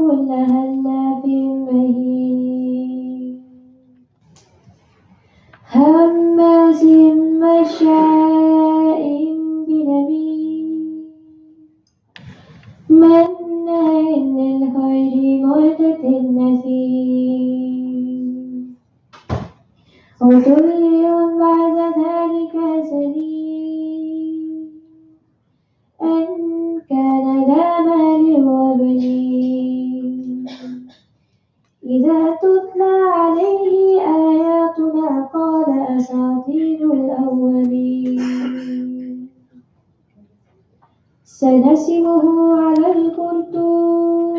كل هلاف مهين هماز مشاء بنميم مناع للخير معتد نثيم عتل بعد ذلك زنيم أن كان ذا مال وبنين إذا تتلى عليه آياتنا قال أساطير الأولين سنسمه على الخرطوم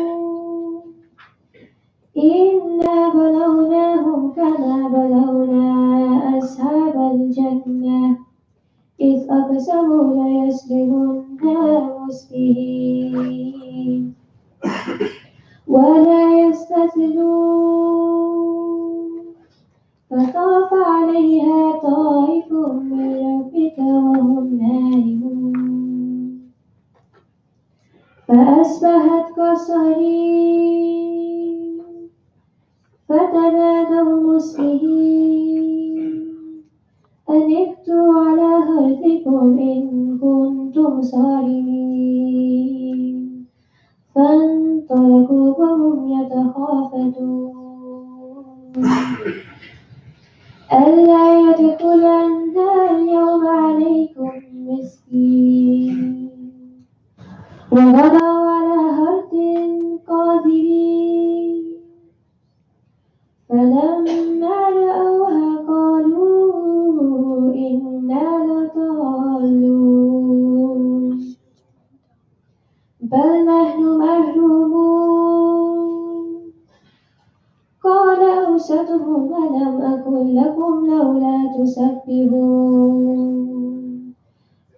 إنا بلوناهم كما بلونا أصحاب الجنة إذ أقسموا ليصرمنها مسبحين ولا يستثنون فطاف عليها طائف من ربك وهم نائمون فأصبحت كالصريم فتنادوا مصبحين أن اغدوا على حرثكم إن كنتم صارمين فانطلقوا وهم يتخافتون ألا يدخلن اليوم عليكم مسكين وغدوا على حرد قادرين فلما رأوها قالوا إنا لضالون بل نحن محرومون قال أوسطهم ألم أقل لكم لولا تسبحون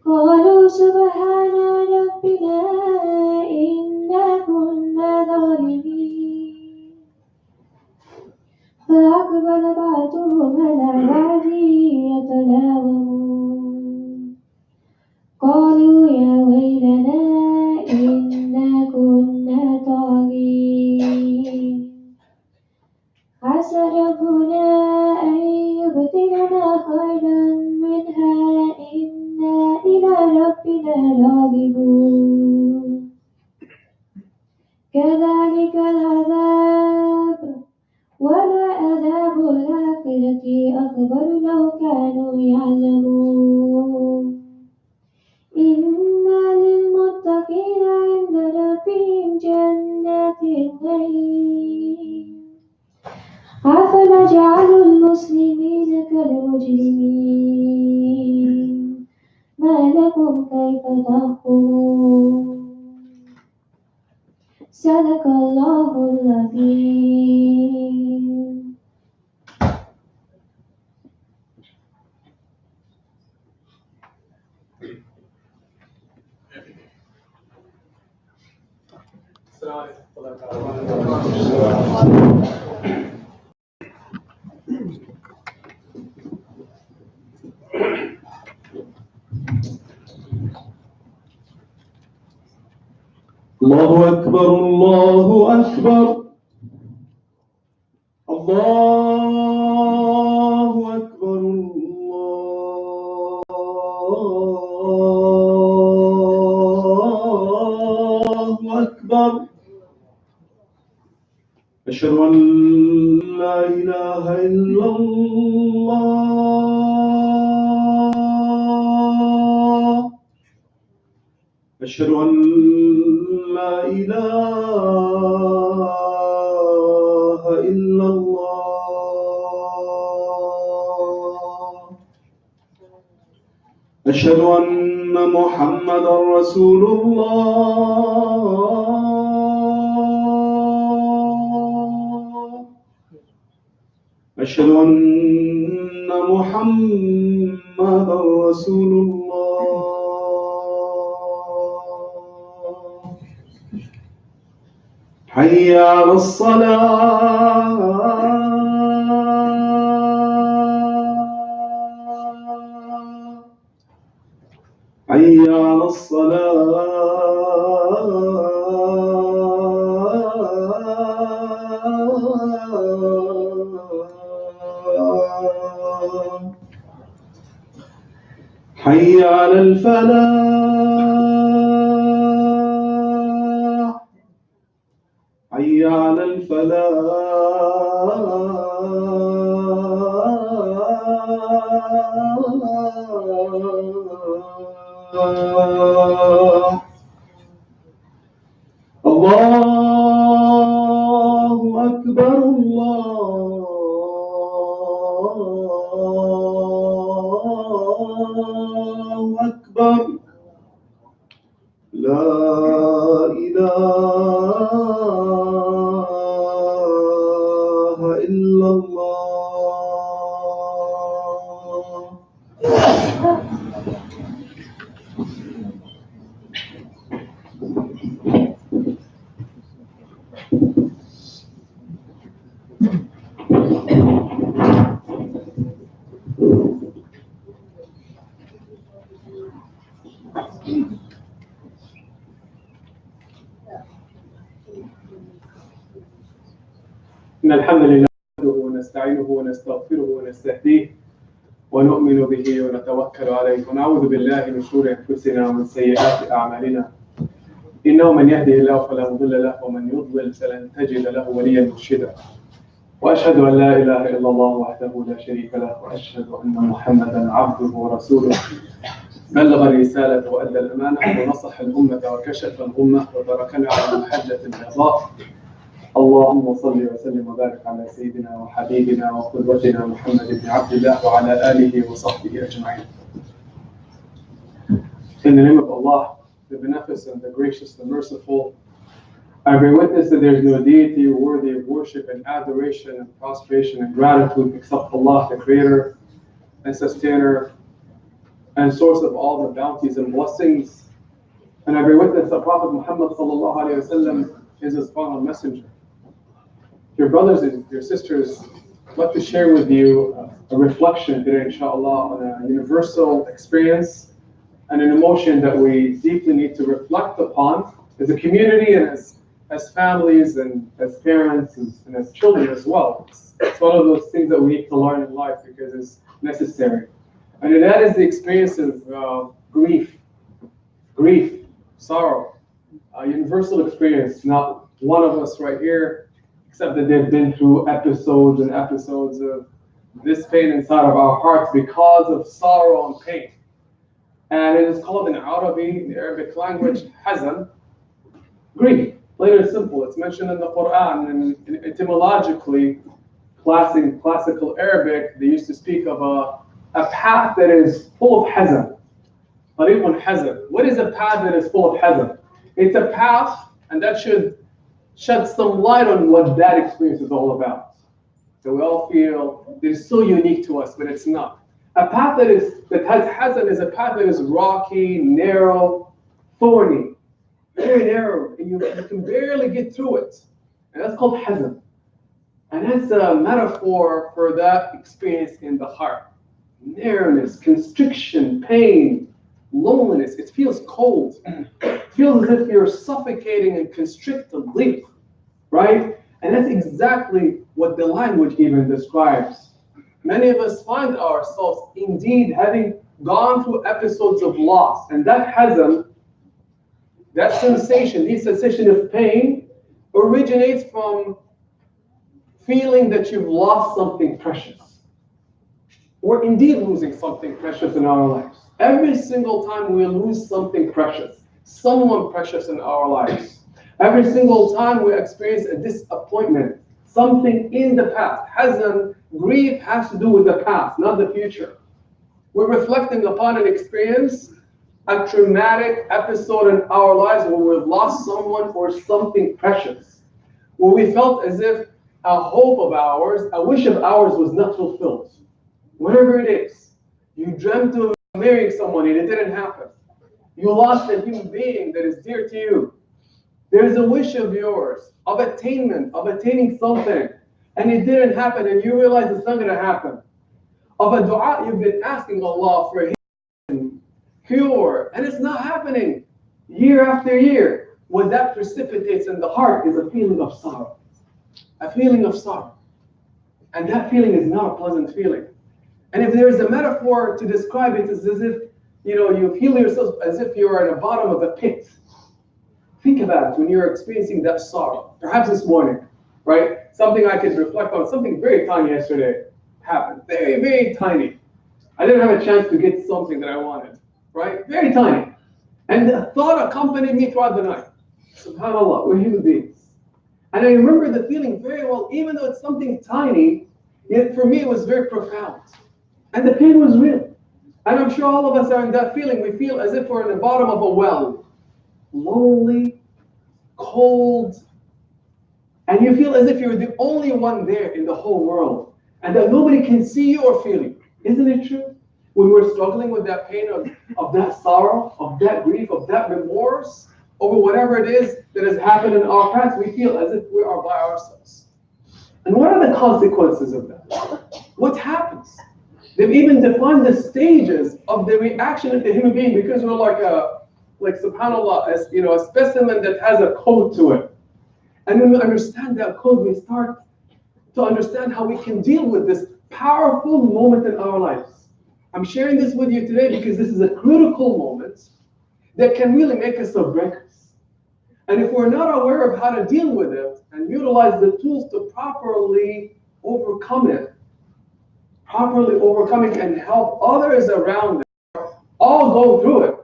قالوا سبحان ربنا إنا كنا ظالمين فأقبل بعضهم على بعض يتلاومون قالوا يا ويلنا إنا كنا طاغين عسى ربنا أن يبدلنا خيرا منها إنا إلى ربنا راغبون كذلك العذاب ولعذاب الآخرة أكبر لو كانوا يعلمون إن للمتقين عند ربهم جنات النعيم أفنجعل المسلمين كالمجرمين ما لكم كيف تحكمون صدق الله العظيم. الله أكبر الله أكبر الله أكبر الله أكبر أشهد أن لا إله إلا الله أشهد أن لا إله إلا الله أشهد أن محمدا رسول الله أشهد أن محمدا رسول الله حي على الصلاة حي على الصلاة حي على الفلاح حي على الفلاح الله أكبر الله أكبر لا إله إلا الله. إن الحمد لله نحمده ونستعينه ونستغفره ونستهديه ونؤمن به ونتوكل عليه ونعوذ بالله من شرور أنفسنا ومن سيئات أعمالنا إنه من يهده الله فلا مضل له ومن يضلل فلن تجد له وليا مرشدا وأشهد أن لا إله إلا الله وحده لا شريك له وأشهد أن محمدا عبده ورسوله بلغ الرسالة وأدى الأمانة ونصح الأمة وكشف الأمة وتركنا على المحجة البيضاء. اللهم صل وسلم وبارك على سيدنا وحبيبنا وقدوتنا محمد بن عبد الله وعلى آله وصحبه أجمعين. In the name of Allah, the Beneficent, the Gracious, the Merciful, I bear witness that there is no deity worthy of worship and adoration and prostration and gratitude except Allah, the Creator and Sustainer and Source of all the bounties and blessings. And I bear witness that Prophet Muhammad sallallahu alaihi wasallam is His final messenger. Dear brothers and dear sisters, I'd like to share with you a reflection today, inshallah, on a universal experience and an emotion that we deeply need to reflect upon as a community and as families and as parents and as children as well. It's one of those things that we need to learn in life because it's necessary. And that is the experience of grief, sorrow, a universal experience. Not one of us right here, except that they've been through episodes and episodes of this pain inside of our hearts because of sorrow and pain. And it is called in Arabic, the Arabic language, hazan, grief. Plain and simple. It's mentioned in the Quran, and etymologically, classical Arabic, they used to speak of a path that is full of hazan. Tarif hazan. What is a path that is full of hazan? It's a path, and that should shed some light on what that experience is all about. So we all feel that it's so unique to us, but it's not. A path that has hazan is a path that is rocky, narrow, thorny, very narrow, and you can barely get through it. And that's called hazan. And that's a metaphor for that experience in the heart. Narrowness, constriction, pain, loneliness. It feels cold. It feels as if you're suffocating and constricted deep, right? And that's exactly what the language even describes. Many of us find ourselves indeed having gone through episodes of loss, and that hazan, that sensation, the sensation of pain, originates from feeling that you've lost something precious, or indeed losing something precious in our lives. Every single time we lose something precious, someone precious in our lives, every single time we experience a disappointment, something in the past. Hazan, grief has to do with the past, not the future. We're reflecting upon an experience, a traumatic episode in our lives where we've lost someone or something precious, where we felt as if a hope of ours, a wish of ours was not fulfilled. Whatever it is, you dreamt of marrying someone and it didn't happen. You lost a human being that is dear to you. There's a wish of yours, of attainment, of attaining something, and it didn't happen, and you realize it's not going to happen. Of a dua you've been asking Allah for healing, cure, and it's not happening year after year. What that precipitates in the heart is a feeling of sorrow. A feeling of sorrow. And that feeling is not a pleasant feeling. And if there is a metaphor to describe it, it's as if you feel yourself as if you're at the bottom of a pit. Think about it when you're experiencing that sorrow. Perhaps this morning, right? Something I could reflect on, something very tiny yesterday happened. Very, very tiny. I didn't have a chance to get something that I wanted, right? Very tiny. And the thought accompanied me throughout the night. SubhanAllah, we're human beings. And I remember the feeling very well, even though it's something tiny, yet for me it was very profound. And the pain was real. And I'm sure all of us are in that feeling. We feel as if we're in the bottom of a well. Lonely, cold, and you feel as if you're the only one there in the whole world, and that nobody can see you or feel you. Isn't it true? When we're struggling with that pain of that sorrow, of that grief, of that remorse, over whatever it is that has happened in our past, we feel as if we are by ourselves. And what are the consequences of that? What happens? They've even defined the stages of the reaction of the human being, because we're like subhanAllah, as a specimen that has a code to it. And when we understand that code, we start to understand how we can deal with this powerful moment in our lives. I'm sharing this with you today because this is a critical moment that can really make us or break us. And if we're not aware of how to deal with it and utilize the tools to properly overcome it and help others around us all go through it,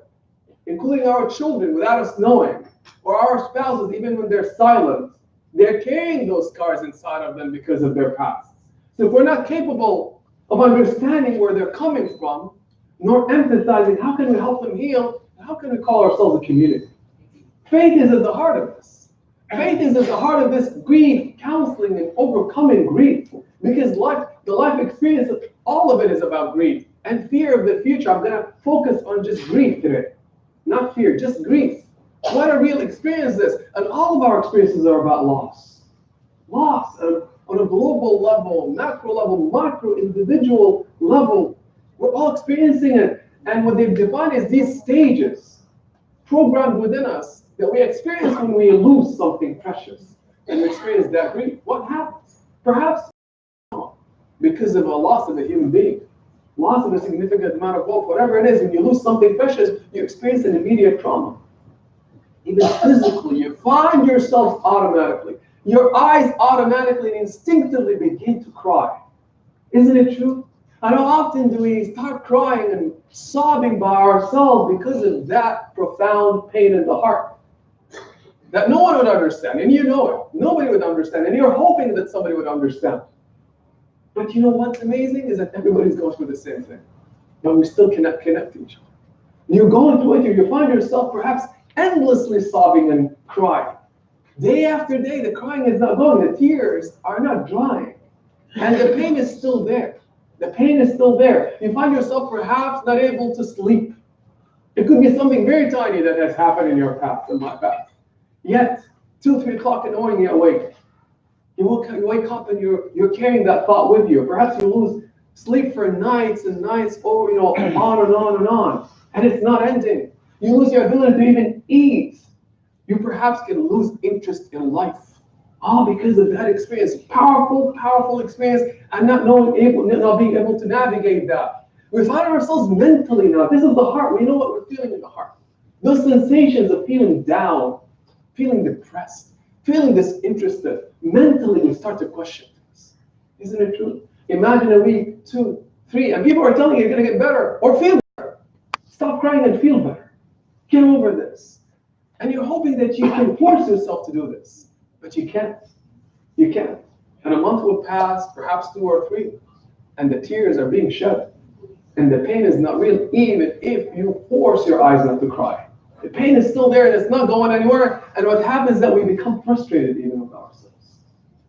including our children without us knowing, or our spouses even when they're silent, they're carrying those scars inside of them because of their past. So if we're not capable of understanding where they're coming from, nor emphasizing how can we help them heal, how can we call ourselves a community? Faith is at the heart of this. Faith is at the heart of this grief, counseling, and overcoming grief. Because the life experience, all of it is about grief and fear of the future. I'm going to focus on just grief today. Not fear, just grief. What a real experience this. And all of our experiences are about loss. Loss on a global level, macro level, micro, individual level. We're all experiencing it. And what they've defined is these stages programmed within us that we experience when we lose something precious and experience that grief. What happens? Perhaps because of a loss of a human being, loss of a significant amount of wealth, whatever it is, when you lose something precious, you experience an immediate trauma. Even physically, you find yourself automatically, your eyes automatically and instinctively begin to cry. Isn't it true? And how often do we start crying and sobbing by ourselves because of that profound pain in the heart that no one would understand, and you know it. Nobody would understand, and you're hoping that somebody would understand. But you know what's amazing is that everybody's going through the same thing, but we still cannot connect to each other. You're going through it, you find yourself perhaps endlessly sobbing and crying. Day after day, the crying is not going, the tears are not drying, and the pain is still there. The pain is still there. You find yourself perhaps not able to sleep. It could be something very tiny that has happened in your past, in my past. Yet, 2, 3 o'clock in the morning, you're awake. You wake up and you're carrying that thought with you. Perhaps you lose sleep for nights and nights, on and on and on. And it's not ending. You lose your ability to even eat. You perhaps can lose interest in life. All because of that experience. Powerful, powerful experience, and not being able to navigate that. We find ourselves mentally now. This is the heart. We know what we're feeling in the heart. Those sensations of feeling down, feeling depressed, feeling disinterested. Mentally, we start to question things. Isn't it true? Imagine a week, 2, 3, and people are telling you you're going to get better or feel better. Stop crying and feel better. Get over this. And you're hoping that you can force yourself to do this. But you can't. You can't. And a month will pass, perhaps 2 or 3, and the tears are being shed. And the pain is not real, even if you force your eyes not to cry. The pain is still there and it's not going anywhere. And what happens is that we become frustrated even with ourselves.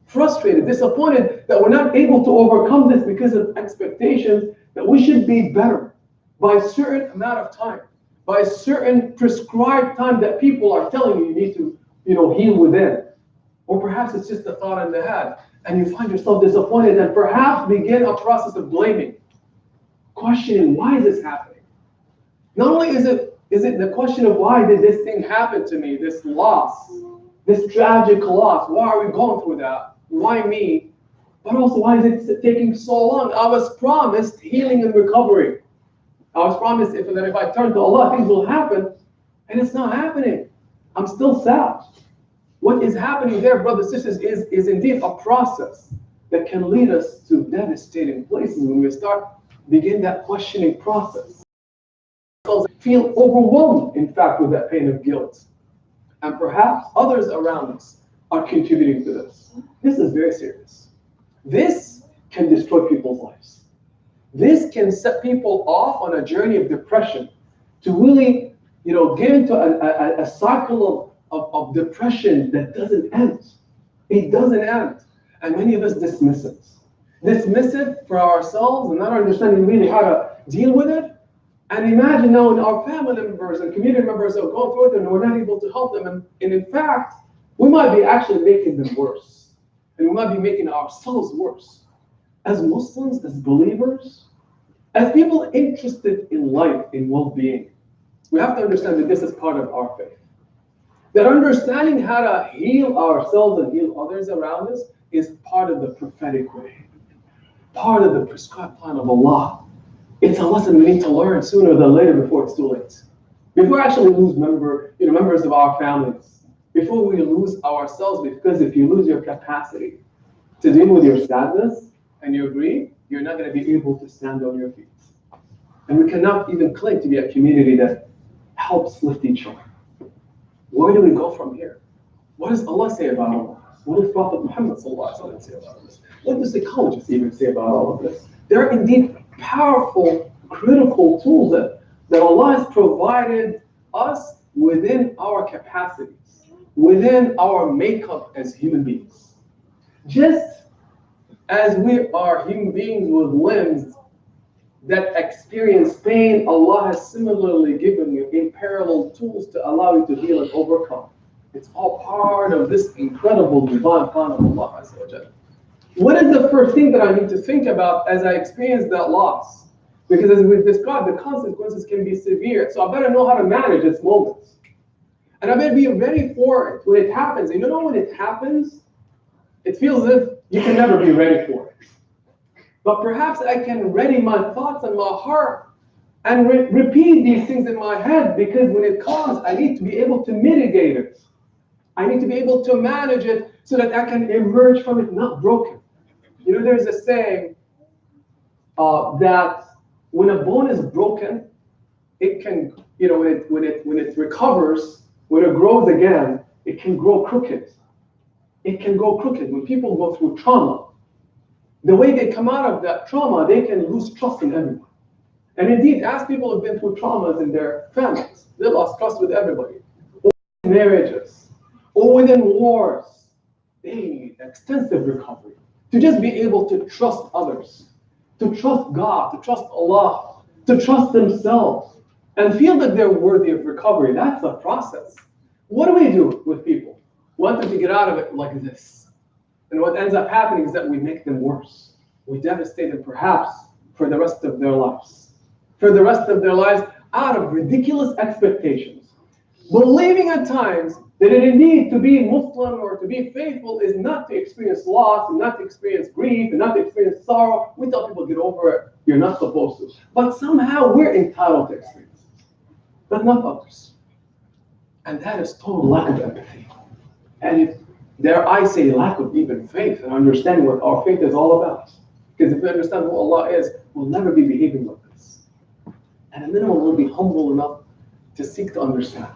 Frustrated, disappointed that we're not able to overcome this because of expectations that we should be better by a certain amount of time, by a certain prescribed time that people are telling you need to, heal within. Or perhaps it's just a thought in the head, and you find yourself disappointed and perhaps begin a process of blaming, questioning, why is this happening? Not only is it the question of why did this thing happen to me, this loss, this tragic loss, why are we going through that? Why me? But also, why is it taking so long? I was promised healing and recovery. I was promised that if I turn to Allah, things will happen, and it's not happening. I'm still sad. What is happening there, brothers and sisters, is indeed a process that can lead us to devastating places when we begin that questioning process. Feel overwhelmed, in fact, with that pain of guilt. And perhaps others around us are contributing to this. This is very serious. This can destroy people's lives. This can set people off on a journey of depression to really, get into a cycle of depression that doesn't end. It doesn't end. And many of us dismiss it. Dismiss it for ourselves and not understanding really how to deal with it. And imagine now in our family members and community members are going through it and we're not able to help them. And in fact, we might be actually making them worse. And we might be making ourselves worse. As Muslims, as believers, as people interested in life, in well-being, we have to understand that this is part of our faith. That understanding how to heal ourselves and heal others around us is part of the prophetic way, part of the prescribed plan of Allah. It's a lesson we need to learn sooner than later before it's too late. Before we actually lose members of our families, before we lose ourselves, because if you lose your capacity to deal with your sadness and your grief, you're not going to be able to stand on your feet. And we cannot even claim to be a community that helps lift each other. Where do we go from here? What does Allah say about all of this? What does Prophet Muhammad say about this? What do psychologists even say about all of this? There are indeed powerful, critical tools that Allah has provided us within our capacities, within our makeup as human beings. Just as we are human beings with limbs that experience pain, Allah has similarly given you unparalleled tools to allow you to heal and overcome. It's all part of this incredible divine plan of Allah Azza wa Jalla. What is the first thing that I need to think about as I experience that loss? Because as we've described, the consequences can be severe. So I better know how to manage its moments. And I better be ready for it when it happens. And when it happens, it feels as if you can never be ready for it. But perhaps I can ready my thoughts and my heart and repeat these things in my head, because when it comes, I need to be able to mitigate it. I need to be able to manage it so that I can emerge from it not broken. There's a saying that when a bone is broken, it can, when it recovers, when it grows again, it can grow crooked. It can go crooked. When people go through trauma, the way they come out of that trauma, they can lose trust in everyone. And indeed, as people have been through traumas in their families, they lost trust with everybody. Or in marriages, or within wars, they need extensive recovery to just be able to trust others, to trust God, to trust Allah, to trust themselves, and feel that they're worthy of recovery. That's a process. What do we do with people? We want them to get out of it like this. And what ends up happening is that we make them worse. We devastate them perhaps for the rest of their lives. For the rest of their lives out of ridiculous expectations. Believing at times that it indeed to be Muslim or to be faithful is not to experience loss, and not to experience grief, and not to experience sorrow. We tell people, get over it. You're not supposed to. But somehow we're entitled to experience it, but not others. And that is total lack of empathy. And dare I say, lack of even faith and understanding what our faith is all about. Because if we understand who Allah is, we'll never be behaving like this. At a minimum, we'll be humble enough to seek to understand.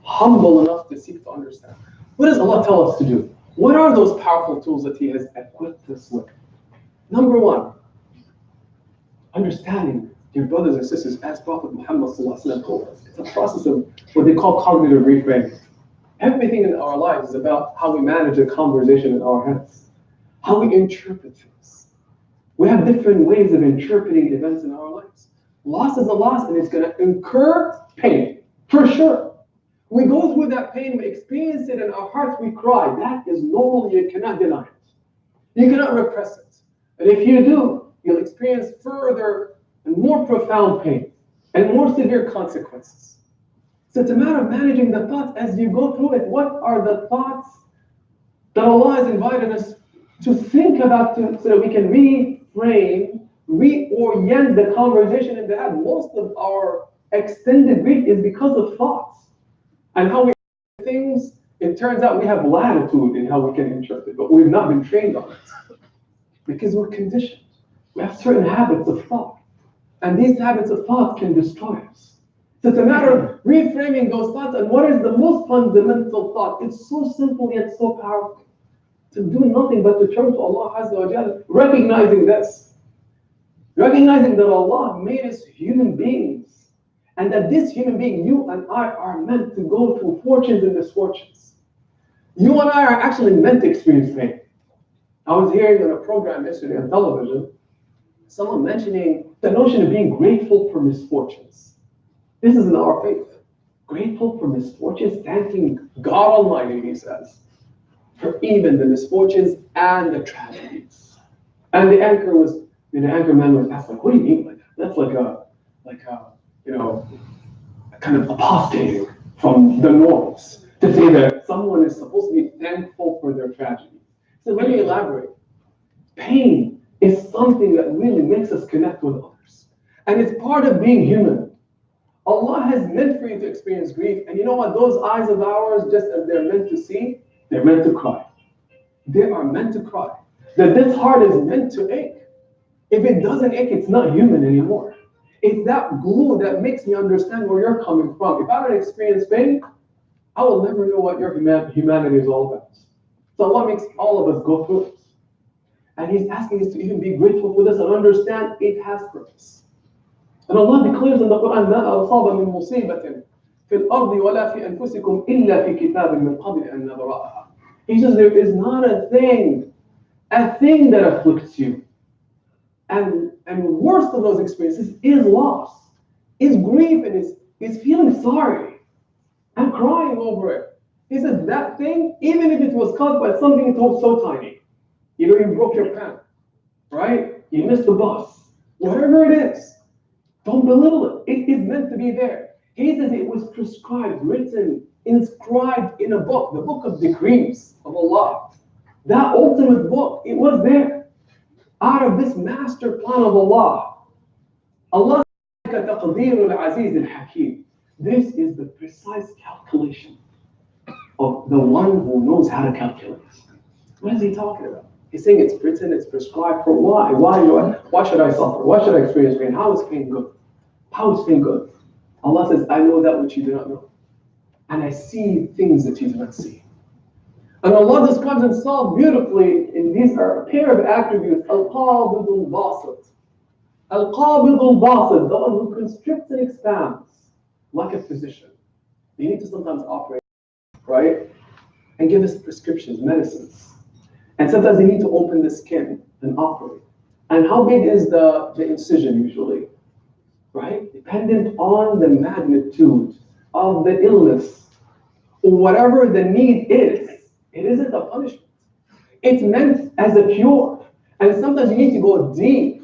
Humble enough to seek to understand. What does Allah tell us to do? What are those powerful tools that He has equipped us with? Number one, understanding your brothers and sisters, as Prophet Muhammad told us. It's a process of what they call cognitive reframing. Everything in our lives is about how we manage a conversation in our heads, how we interpret things. We have different ways of interpreting events in our lives. Loss is a loss, and it's going to incur pain, for sure. We go through that pain, we experience it in our hearts, we cry. That is normal, you cannot deny it. You cannot repress it. And if you do, you'll experience further and more profound pain and more severe consequences. So it's a matter of managing the thoughts as you go through it. What are the thoughts that Allah has invited us to think about so that we can reframe reorient the conversation in the head. Most of our extended grief is because of thoughts and how we things. It turns out we have latitude in how we can interpret it, but we've not been trained on it because we're conditioned. We have certain habits of thought, and these habits of thought can destroy us. So it's a matter of reframing those thoughts. And what is the most fundamental thought? It's so simple yet so powerful. To do nothing but to turn to Allah Azza wa Jalla, recognizing this. Recognizing that Allah made us human beings, and that this human being, you and I, are meant to go through fortunes and misfortunes. You and I are actually meant to experience pain. I was hearing on a program yesterday on television, someone mentioning the notion of being grateful for misfortunes. This is in our faith. Grateful for misfortunes, thanking God Almighty, he says, for even the misfortunes and the tragedies. And the anchorman was asked, like, what do you mean by that? That's like a kind of apostating from the norms to say that someone is supposed to be thankful for their tragedy. So let me elaborate. Pain is something that really makes us connect with others. And it's part of being human. Allah has meant for you to experience grief. And you know what? Those eyes of ours, just as they're meant to see, they're meant to cry. They are meant to cry. That this heart is meant to ache. If it doesn't ache, it's not human anymore. It's that glue that makes me understand where you're coming from. If I don't experience pain, I will never know what your humanity is all about. So Allah makes all of us go through it. And He's asking us to even be grateful for this and understand it has purpose. And Allah declares in the Quran, مَا أَصَابَ مِن مُصِيبَةٍ فِي الْأَرْضِ وَلَا فِي أَنفُسِكُمْ إِلَّا فِي كِتَابٍ مِّن قَبْلِ أَن نَبْرَأَهَا. He says there is not a thing that afflicts you. And worst of those experiences is loss, is grief, and is feeling sorry and crying over it. He says that thing, even if it was caused by something so tiny, you broke your pen, right? You missed the bus, whatever it is, don't belittle it. It is meant to be there. He says it was prescribed, written, inscribed in a book, the book of decrees of Allah. That ultimate book, it was there. Out of this master plan of Allah. Allah says, تَقْدِيرُ الْعَزِيزِ الْحَكِيمِ. This is the precise calculation of the one who knows how to calculate. What is he talking about? He's saying it's written, it's prescribed for why? Why should I suffer? Why should I experience pain? How is pain good? How is pain good? Allah says, I know that which you do not know. And I see things that you do not see. And Allah describes Himself beautifully in these are a pair of attributes. Al-Qabid al-Basit. Al-Qabid al-Basit, the one who constricts and expands, like a physician. You need to sometimes operate, right? And give us prescriptions, medicines. And sometimes you need to open the skin and operate. And how big is the incision usually? Right? Dependent on the magnitude of the illness, or whatever the need is. It isn't a punishment. It's meant as a cure. And sometimes you need to go deep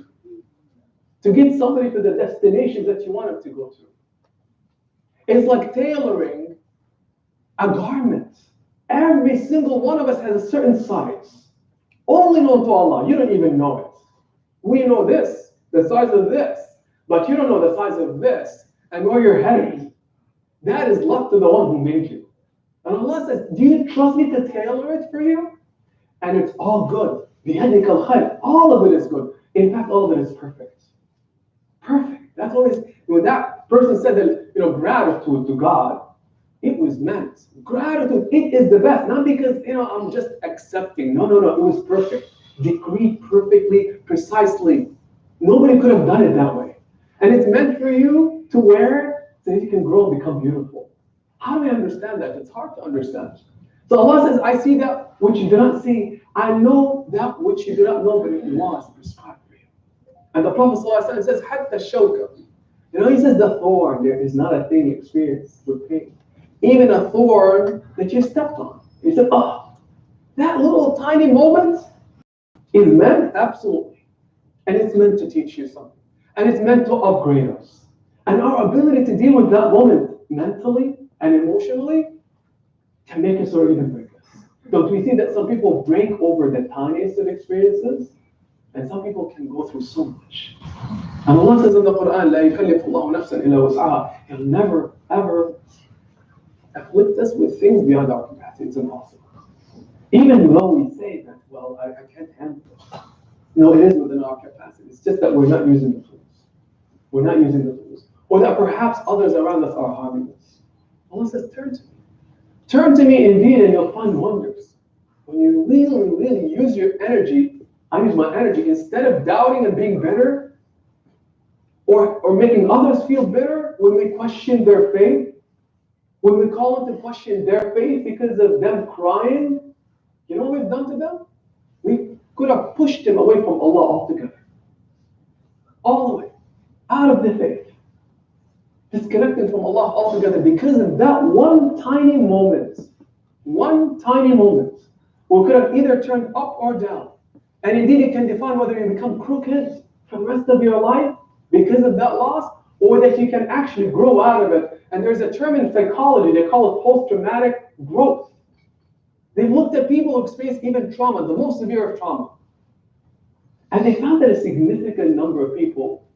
to get somebody to the destination that you want them to go to. It's like tailoring a garment. Every single one of us has a certain size. Only known to Allah. You don't even know it. We know this, the size of this, but you don't know the size of this and where you're headed. That is left to the one who made you. And Allah says, do you trust me to tailor it for you? And it's all good. بِيَدِكَ الْخَيْرِ. All of it is good. In fact, all of it is perfect. Perfect. That's always, when that person said that, gratitude to God, it was meant. Gratitude, it is the best. Not because, I'm just accepting. No. It was perfect. Decreed perfectly, precisely. Nobody could have done it that way. And it's meant for you to wear it so that you can grow and become beautiful. How do we understand that? It's hard to understand. So Allah says, I see that which you do not see. I know that which you do not know, but it was prescribed for you. And the Prophet ﷺ says, حَتَّى الشَّوْكَ. He says the thorn, there is not a thing experienced with pain. Even a thorn that you stepped on. He said, that little tiny moment is meant, absolutely. And it's meant to teach you something. And it's meant to upgrade us. And our ability to deal with that moment mentally and emotionally can make us or even break us. Don't we see that some people break over the tiniest of experiences? And some people can go through so much. And Allah says in the Quran, لا يكلف الله نفسا إلا وسعها. He'll never, ever afflict us with things beyond our capacity. It's impossible. Even though we say that, well, I can't handle it. No, it is within our capacity. It's just that we're not using the tools. We're not using the tools. Or that perhaps others around us are harming us. Allah says, turn to me. Turn to me indeed and you'll find wonders. When you really, really use your energy, I use my energy, instead of doubting and being bitter, or making others feel bitter when we question their faith, when we call them to question their faith because of them crying, you know what we've done to them? We could have pushed them away from Allah altogether. All the way. Out of the faith. Disconnected from Allah altogether because of that one tiny moment. One tiny moment. We could have either turned up or down. And indeed it can define whether you become crooked for the rest of your life because of that loss, or that you can actually grow out of it. And there's a term in psychology, they call it post-traumatic growth. They've looked at people who experience even trauma, the most severe of trauma. And they found that a significant number of people,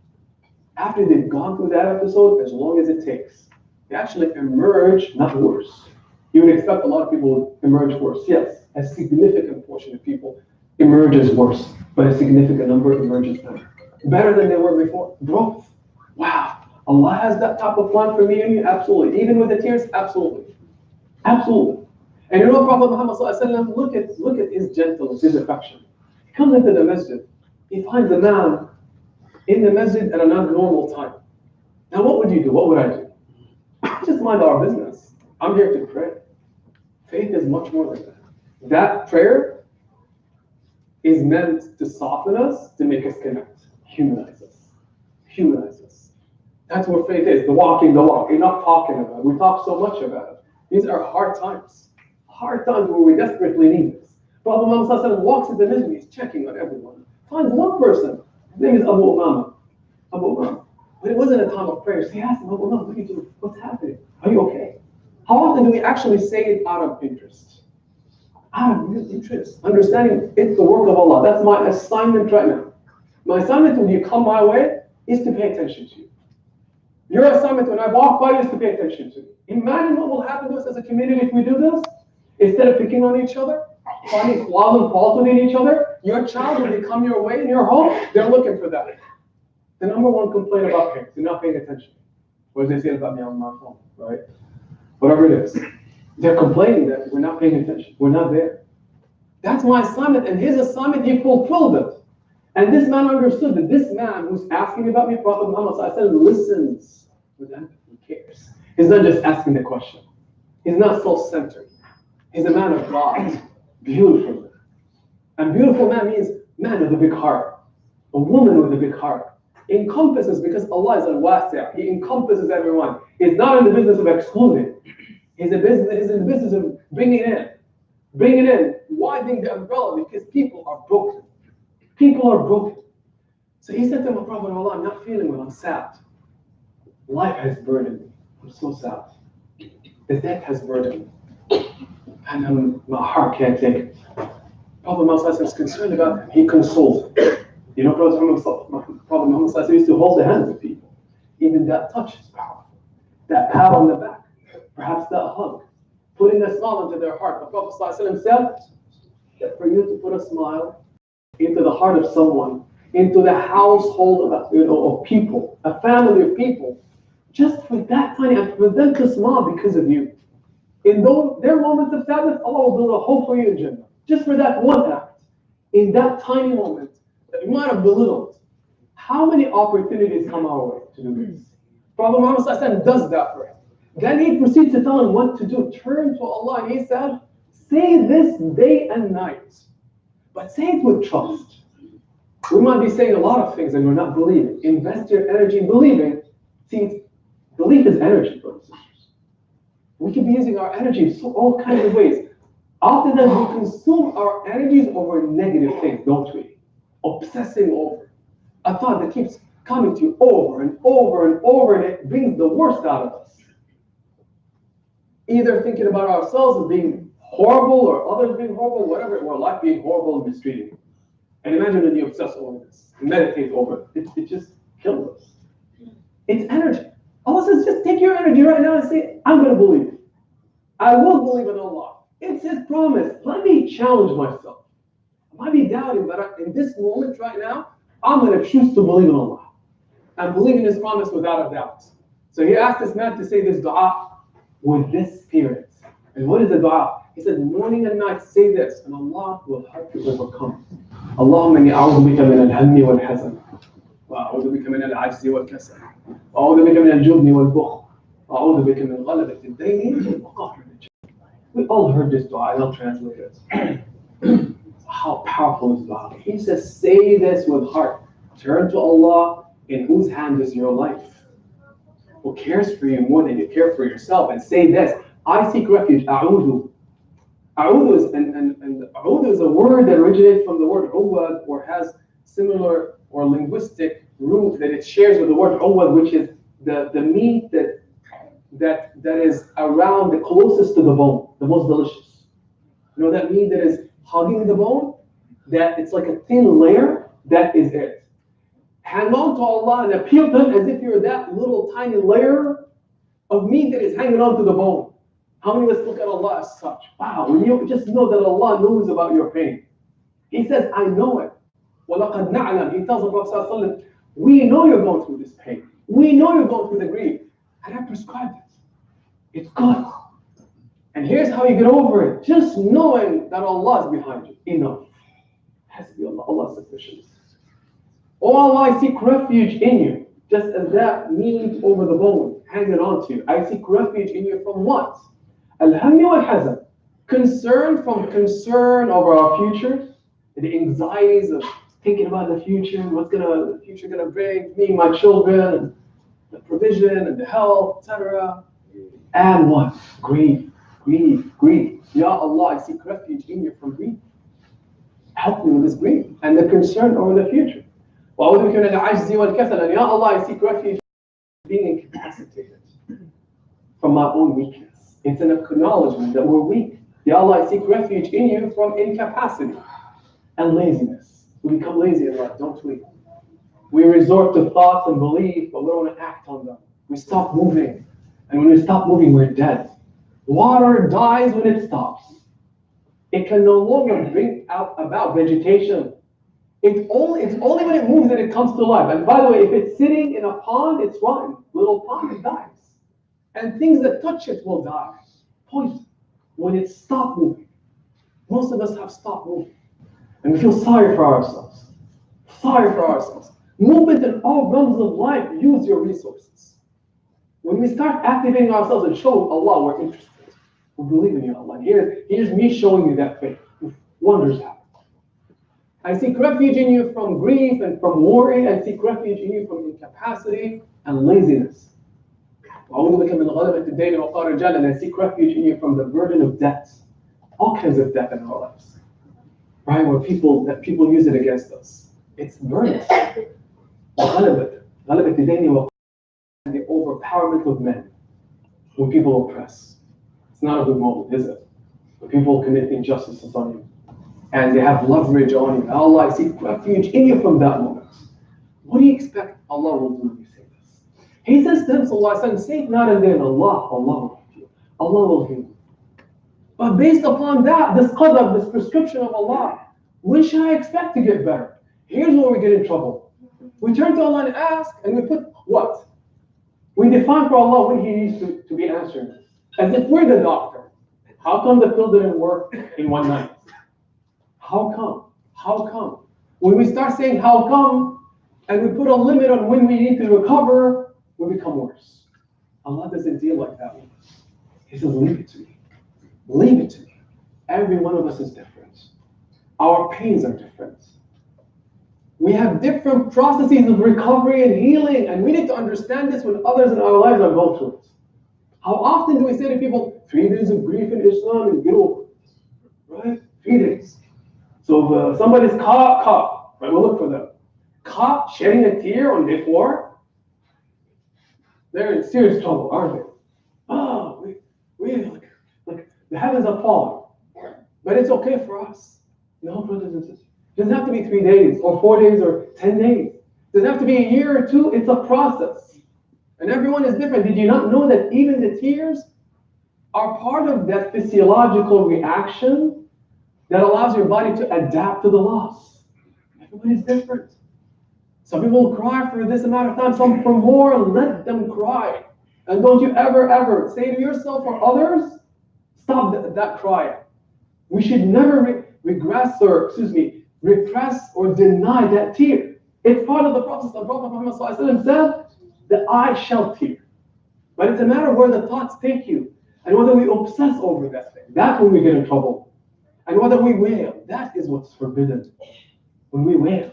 after they've gone through that episode, as long as it takes, they actually emerge not worse. You would expect a lot of people would emerge worse. Yes, a significant portion of people emerges worse, but a significant number emerges better. Better than they were before. Growth. Wow. Allah has that type of plan for me and you? Absolutely. Even with the tears? Absolutely. Absolutely. And you know Prophet Muhammad look at his gentleness, his affection. He comes into the masjid. He finds a man in the masjid at an abnormal time. Now what would you do? What would I do? Just mind our business. I'm here to pray. Faith is much more than that. That prayer is meant to soften us, to make us connect. Humanize us. Humanize us. That's what faith is. The walking the walk. You're not talking about it. We talk so much about it. These are hard times. Hard times where we desperately need this. Prophet Muhammad walks in the masjid, he's checking on everyone. Finds one person. His name is Abu Umama. Abu Umama. But it wasn't a time of prayer. So he asked him, Abu Umama, what are you doing? What's happening? Are you okay? How often do we actually say it out of interest? Out of real interest. Understanding it's the work of Allah. That's my assignment right now. My assignment when you come my way is to pay attention to you. Your assignment when I walk by you is to pay attention to you. Imagine what will happen to us as a community if we do this. Instead of picking on each other, finding flaws and faults within each other, your child, when they come your way in your home, they're looking for that. The number one complaint about parents, they're not paying attention. What do they say about me on my phone, right? Whatever it is. They're complaining that we're not paying attention. We're not there. That's my assignment, and his assignment, he fulfilled it. And this man understood that this man who's asking about me, Prophet Muhammad listens with empathy, he cares. He's not just asking the question. He's not self-centered. He's a man of God. Beautiful man. And beautiful man means man with a big heart. A woman with a big heart. Encompasses, because Allah is al-wasi'. He encompasses everyone. He's not in the business of excluding. He's in the business of bringing in. Bringing in. Widening the umbrella because people are broken. People are broken. So he said to my Prophet, Allah, I'm not feeling well. I'm sad. Life has burdened me. I'm so sad. The death has burdened me. And my heart can't take it. Prophet Muhammad is concerned about him. He consoles him. You know, Prophet Muhammad used to hold the hands of people. Even that touch is powerful. That pat on the back. Perhaps that hug. Putting a smile into their heart. The Prophet said that for you to put a smile into the heart of someone, into the household of people, a family of people, just for that tiny, and for them to smile because of you. In their moments of sadness, Allah will build a hope for you in Jannah. Just for that one act, in that tiny moment that you might have belittled. How many opportunities come our way to do this? Prophet Muhammad does that for him. Then he proceeds to tell him what to do. Turn to Allah, and he said, say this day and night, but say it with trust. We might be saying a lot of things and we're not believing. Invest your energy in believing. See, belief is energy, brothers and sisters. We could be using our energy in all kinds of ways. Oftentimes we consume our energies over negative things, don't we? Obsessing over a thought that keeps coming to you over and over and over, and it brings the worst out of us. Either thinking about ourselves as being horrible or others being horrible, whatever, or life being horrible and mistreating. And imagine when you obsess over this, meditate over it. It just kills us. It's energy. Allah says, just take your energy right now and say, I'm going to believe. I will believe in Allah. It's His promise. Let me challenge myself. I might be doubting, but in this moment right now, I'm going to choose to believe in Allah. And believe in His promise without a doubt. So He asked this man to say this dua with this spirit. And what is the dua? He said, morning and night say this, and Allah will help you overcome. Allahumma inni a'udhu bika min al-hammi wal-hazan. وأعوذ بك من العجز والكسل وأعوذ بك من الجبن والبخل وأعوذ بك من غلبة الدين وقهر الرجال. We all heard this dua, and I'll translate it. How powerful is dua? He says, say this with heart. Turn to Allah, in whose hand is your life, who cares for you more than you care for yourself, and say this, I seek refuge, a'udhu. A'udhu is, and a'udhu is a word that originates from the word uwad, or has similar or linguistic root that it shares with the word uwad, which is the meat that is around the closest to the bone, the most delicious. You know that meat that is hugging the bone? That it's like a thin layer, that is it. Hang on to Allah and appeal to Him as if you're that little tiny layer of meat that is hanging on to the bone. How many of us look at Allah as such? Wow, when you just know that Allah knows about your pain. He says, I know it. وَلَقَدْ نَعْلَمْ. He tells the Prophet ﷺ, we know you're going through this pain. We know you're going through the grief. And I prescribed it. It's good. And here's how you get over it. Just knowing that Allah is behind you. Enough. Has to be Allah. Allah is sufficient. Oh Allah, I seek refuge in you. Just as that meat over the bone, hanging on to you. I seek refuge in you from what? Al-hammi wal-hazan. Concern over our future. The anxieties of thinking about the future, what's the future gonna bring, me, my children, the provision and the health, etc. And what? Grief. Ya Allah, I seek refuge in you from grief. Help me with this grief and the concern over the future. وَأَعُوذُ بِكَ مِنَ الْعَجْزِ وَالْكَسَلِ. And Ya Allah, I seek refuge from being incapacitated, from my own weakness. It's an acknowledgement that we're weak. Ya Allah, I seek refuge in you from incapacity and laziness. We become lazy in life, don't we? We resort to thoughts and beliefs, but we don't want to act on them. We stop moving. And when we stop moving, we're dead. Water dies when it stops. It can no longer bring about vegetation. It's only when it moves that it comes to life. And by the way, if it's sitting in a pond, it's rotten. Little pond, it dies. And things that touch it will die. Poison. When it stops moving. Most of us have stopped moving. And we feel sorry for ourselves. Movement in all realms of life, use your resources. When we start activating ourselves and showing Allah we're interested, we believe in you, Allah. Here's me showing you that faith. Wonders happen. I seek refuge in you from grief and from worry. I seek refuge in you from incapacity and laziness. And I seek refuge in you from the burden of debt. All kinds of debt in our lives. Right? Where people use it against us. It's burden. The overpowerment of men. When people oppress. It's not a good moment, is it? When people commit injustices on you. And they have leverage on you. Allah, I seek refuge in you from that moment. What do you expect Allah will do when you say this? He says to him, sallallahu alaihi wasallam, say it not and then Allah will help you. Allah will heal you. But based upon that, this qadr, this prescription of Allah, when should I expect to get better? Here's where we get in trouble. We turn to Allah and ask, and we put what? We define for Allah when He needs to be answering this. As if we're the doctor. How come the pill didn't work in one night? How come? When we start saying how come, and we put a limit on when we need to recover, we become worse. Allah doesn't deal like that with us. He says, leave it to me. Leave it to me. Every one of us is different. Our pains are different. We have different processes of recovery and healing, and we need to understand this when others in our lives are going through it. How often do we say to people, 3 days of grief in Islam and get over it? Right? 3 days. So if somebody's caught, right, we'll look for them. Caught shedding a tear on day 4, they're in serious trouble, aren't they? Oh, we like the heavens are falling. But it's okay for us. No, brothers and sisters. It doesn't have to be 3 days or 4 days or 10 days. It doesn't have to be a year or two. It's a process. And everyone is different. Did you not know that even the tears are part of that physiological reaction that allows your body to adapt to the loss? Everyone is different. Some people will cry for this amount of time, some for more. Let them cry. And don't you ever say to yourself or others, stop that crying. We should never repress or deny that tear. It's part of the process. The Prophet Muhammad ﷺ said that I shall tear. But it's a matter of where the thoughts take you and whether we obsess over that thing. That's when we get in trouble. And whether we wail, that is what's forbidden. When we wail.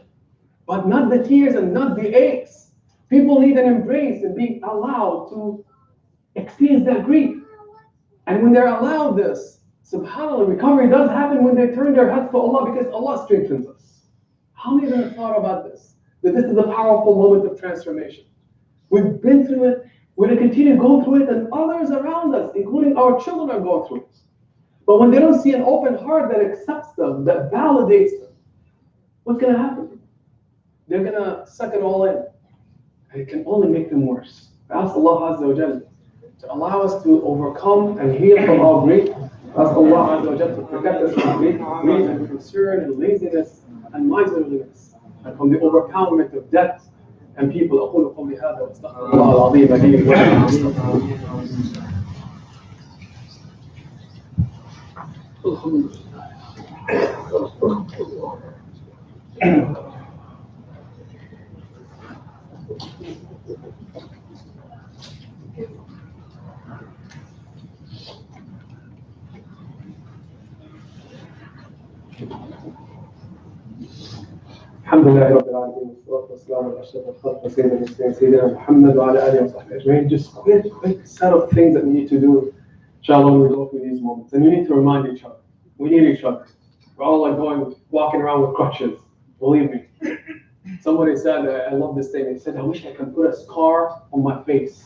But not the tears and not the aches. People need an embrace and being allowed to experience that grief. And when they're allowed this, subhanAllah, recovery does happen when they turn their heads to Allah because Allah strengthens us. How many of them have thought about this? That this is a powerful moment of transformation. We've been through it, we're going to continue to go through it, and others around us, including our children, are going through it. But when they don't see an open heart that accepts them, that validates them, what's going to happen? They're going to suck it all in. And it can only make them worse. I ask Allah Azza wa Jalla to allow us to overcome and heal from our grief. Ask Allah Azza wa Jalla to protect us from grief and concern and laziness and miserliness and from the overpowerment of death and people. أقول قولي هذا وأستغفر الله العظيم لي ولكم. الحمد لله رب العالمين والصلاة والسلام على أشرف الخلق سيدنا المرسلين سيدنا محمد وعلى آله وصحبه أجمعين. Just quick set of things that we need to do, inshallah, when we go through these moments. And we need to remind each other. We need each other. We're all like walking around with crutches. Believe me. Somebody said, I love this thing. He said, I wish I could put a scar on my face.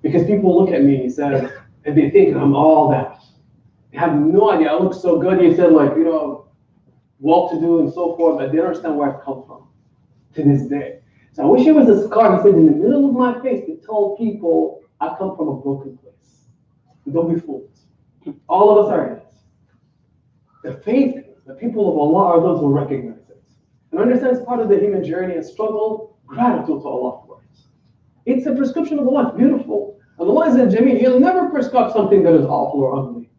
Because people look at me, he said, and they think I'm all that. They have no idea. I look so good. He said, like, well-to-do and so forth, but they don't understand where I've come from to this day. So I wish it was a scar, he said, in the middle of my face to tell people I come from a broken place. Don't be fooled. All of us are in it. The faith, the people of Allah are those who recognize it. And understand it's part of the human journey and struggle, gratitude to Allah for it. It's a prescription of Allah, it's beautiful. And Allah is in Jameel, He'll never prescribe something that is awful or ugly.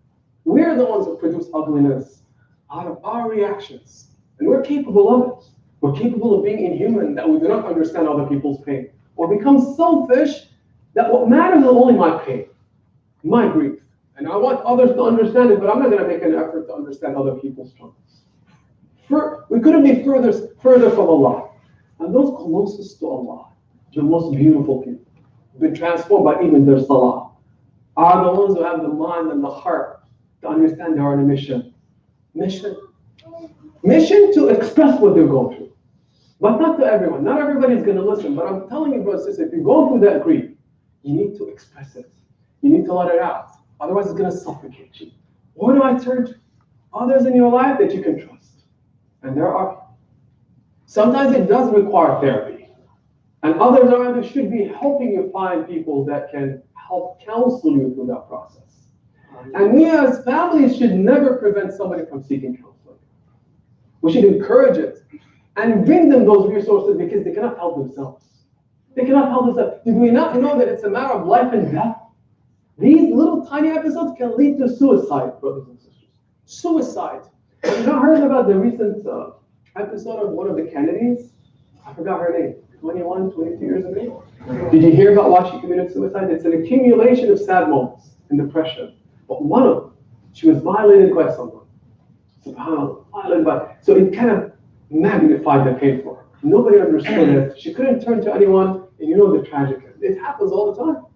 We're the ones who produce ugliness out of our reactions. And we're capable of it. We're capable of being inhuman, that we do not understand other people's pain. Or become selfish, that what matters is only my pain, my grief. And I want others to understand it, but I'm not going to make an effort to understand other people's struggles. We couldn't be further from Allah. And those closest to Allah, the most beautiful people, been transformed by even their salah, are the ones who have the mind and the heart to understand they are on a mission. Mission to express what they're going through. But not to everyone. Not everybody's going to listen. But I'm telling you, brothers and sisters, if you're going through that grief, you need to express it. You need to let it out. Otherwise, it's going to suffocate you. Where do I turn to? Others in your life that you can trust. And there are. Sometimes it does require therapy. And others around you should be helping you find people that can help counsel you through that process. And we as families should never prevent somebody from seeking counseling. We should encourage it and bring them those resources because they cannot help themselves. They cannot help themselves. Did we not know that it's a matter of life and death? These little tiny episodes can lead to suicide, brothers and sisters. Suicide. Have you not heard about the recent episode of one of the Kennedys? I forgot her name. 21, 22 years of age. Did you hear about why she committed suicide? It's an accumulation of sad moments and depression. But one of them, she was violated by someone. SubhanAllah, violated by. So it kind of magnified the pain for her. Nobody understood it. She couldn't turn to anyone, and you know the tragic. It happens all the time.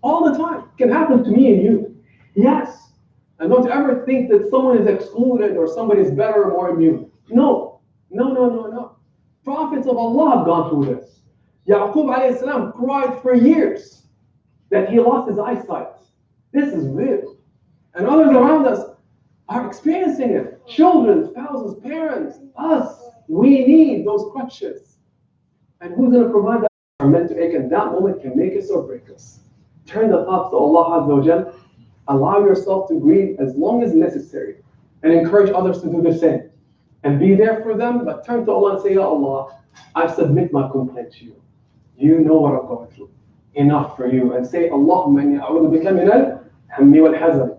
All the time. It can happen to me and you. Yes. And don't ever think that someone is excluded or somebody is better or more immune. No. No. Prophets of Allah have gone through this. Yaqub alayhi salam cried for years that he lost his eyesight. This is real. And others around us, are experiencing it. Children, spouses, parents, us. We need those crutches. And who's going to provide that? Are meant to make, and that moment can make us or break us. Turn the thoughts to Allah Azza wa Jal. Allow yourself to grieve as long as necessary, and encourage others to do the same. And be there for them, but turn to Allah and say, Ya Allah, I submit my complaint to you. You know what I'm going through. Enough for you. And say, Allahumma inni a'udhu bika min al-hammi wal-hazan.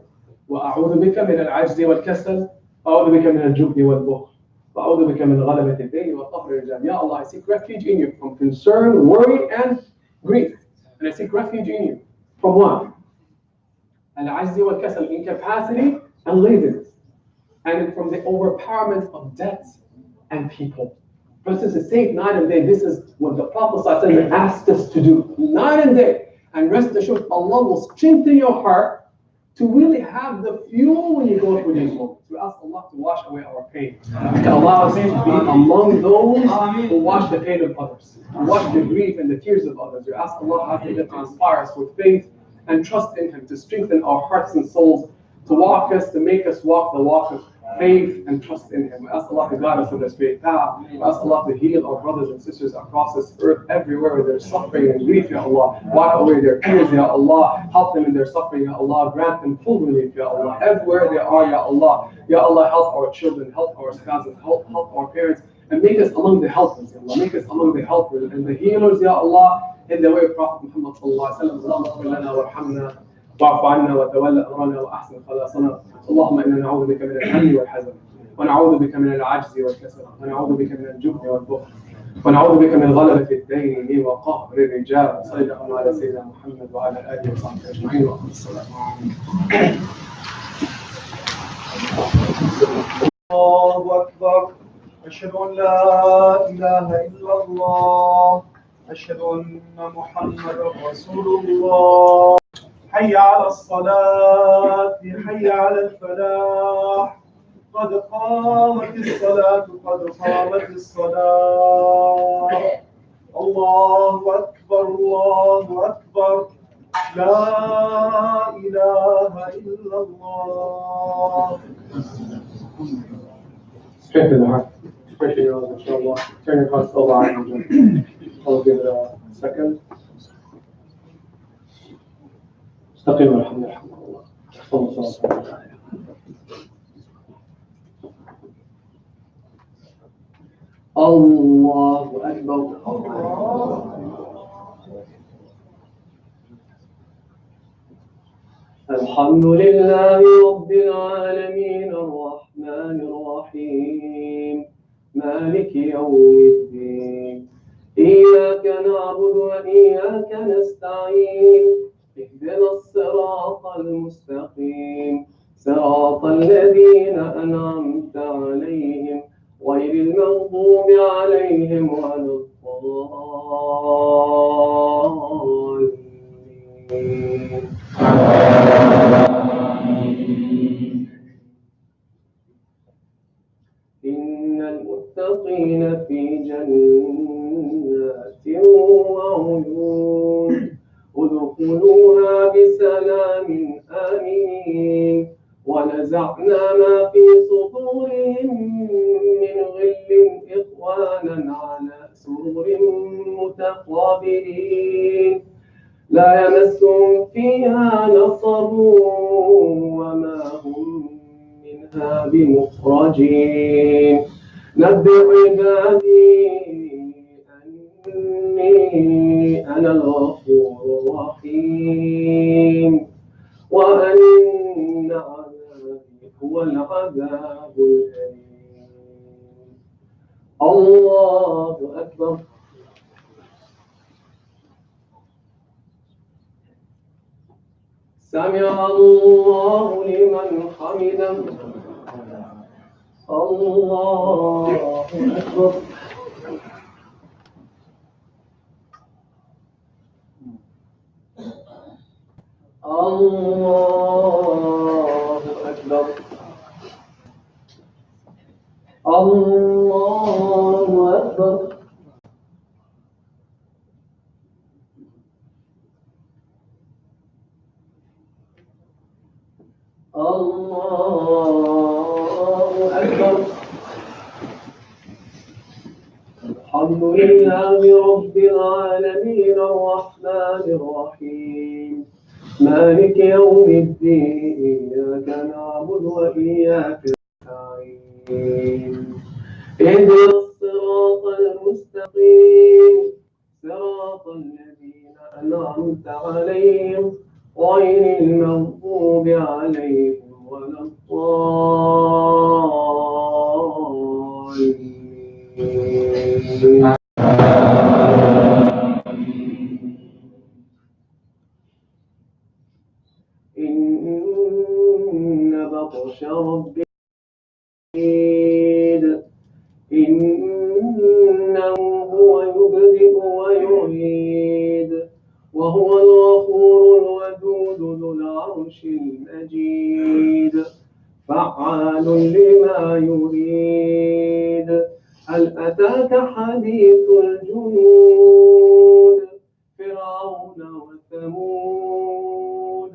وأعوذ بك من العجز والكسل أعوذ بك من الجبن والبخل وأعوذ بك من غلبة الدين وقهر الرجال. Ya Allah, I seek refuge in you from concern, worry, and grief. And I seek refuge in you from what? العجز والكسل, incapacity and laziness. And from the overpowerment of debts and people. For instance, say night and day. This is what the Prophet ﷺ asked us to do. Night and day. And rest assured, Allah will strengthen your heart to really have the fuel when you go through these moments. We ask Allah to wash away our pain. To allow us to be among those who wash the pain of others, who wash the grief and the tears of others. We ask Allah to inspire us with faith and trust in Him, to strengthen our hearts and souls, to walk us, to make us walk the walk of faith and trust in Him. We ask Allah to guide us on the straight path. We ask Allah to heal our brothers and sisters across this earth, everywhere where they're suffering and grief, Ya Allah. Wipe away their tears, Ya Allah. Help them in their suffering, Ya Allah. Grant them full relief, Ya Allah. Everywhere they are, Ya Allah. Ya Allah, help our children, help our spouses, help our parents, and make us among the helpers, Ya Allah. Make us among the helpers and the healers, Ya Allah, in the way of Prophet Muhammad sallallahu alaihi wasallam. واعف عنا وتولى امرنا واحسن خلاصنا. اللهم انا نعوذ بك من الهم والحزن، ونعوذ بك من العجز والكسل، ونعوذ بك من الجبن والبخل، ونعوذ بك من غلبة الدين وقهر الرجال. صلى الله على سيدنا محمد وعلى اله وصحبه اجمعين واقم الصلاه. الله أكبر. أشهد أن لا إله إلا الله. أشهد أن محمدا رسول الله. حي على الصلاة، حي على الفلاح، قد قامت الصلاة، قد قامت الصلاة. الله أكبر، الله أكبر، لا إله إلا الله. Strengthen the heart. Pressure your eyes, inshallah. Turn your hearts to Allah. I'll give it a second. استقيم والحمد لله. صلى الله عليه وسلم. الله أكبر. الحمد لله رب العالمين الرحمن الرحيم مالك يوم الدين إياك نعبد وإياك نستعين اهدنا الصراط المستقيم صراط الذين أنعمت عليهم غير المغضوب عليهم ولا الضالين. إن المتقين في جنات وعيون ادخلوها بسلام آمنين ونزعنا ما في صدورهم من غل إخوانا على سرر متقابلين لا يمسهم فيها نصب وما هم منها بمخرجين. نبئ عبادي أني أنا الغفور الرحيم وأن عذابي هو العذاب الأليم. الله أكبر. سمع الله لمن حمده. الله أكبر. الله أكبر. الله أكبر. الله الحمد لله رب العالمين الرحمن الرحيم مالك يوم الدين إياك نعبد وإياك نستعين اهدنا الصراط المستقيم صراط الذين أنعمت عليهم غير المغضوب عليهم ولا الضالين. إن بطش ربك شديد إنه هو يبدئ ويعيد وهو الغفور الودود ذو العرش المجيد فعال لما يريد هل أتاك حديث الجنود فرعون وثمود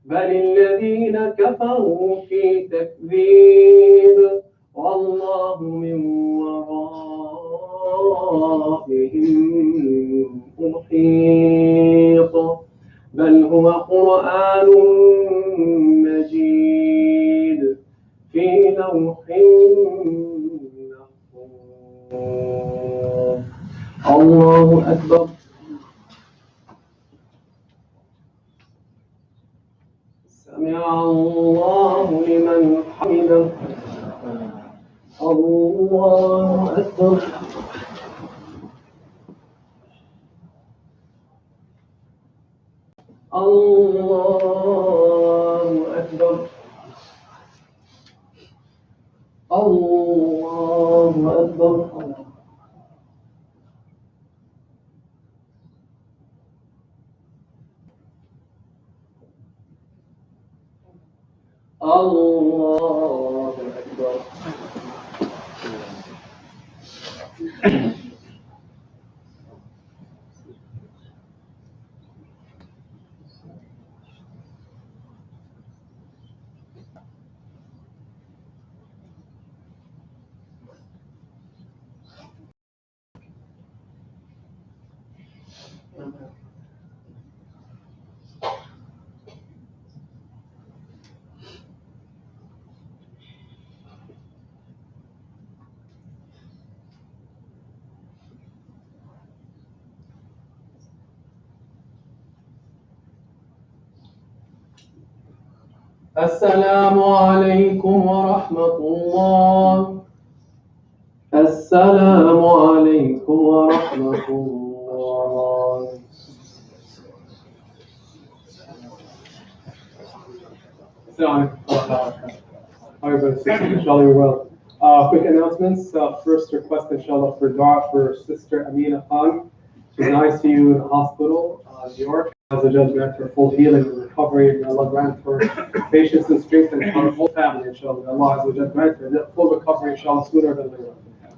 بل الذين كفروا في تكذيب والله من ورائهم محيط بل هو قرآن مجيد في لوح محفوظ الله أكبر سمع الله لمن حمده الله أكبر الله أكبر الله أكبر الله أكبر السلام عليكم ورحمة الله السلام عليكم ورحمة الله Assalamu alaikum. Everybody, inshallah, you're well. Quick announcements. First request, inshallah, for dua for Sister Amina Khan. She's in ICU in the hospital, New York. As a judgment for full healing and recovery, and Allah grant for patience and strength and for her whole family, inshallah. Allah Azza wa Jalla grant for full recovery, inshallah, sooner than later.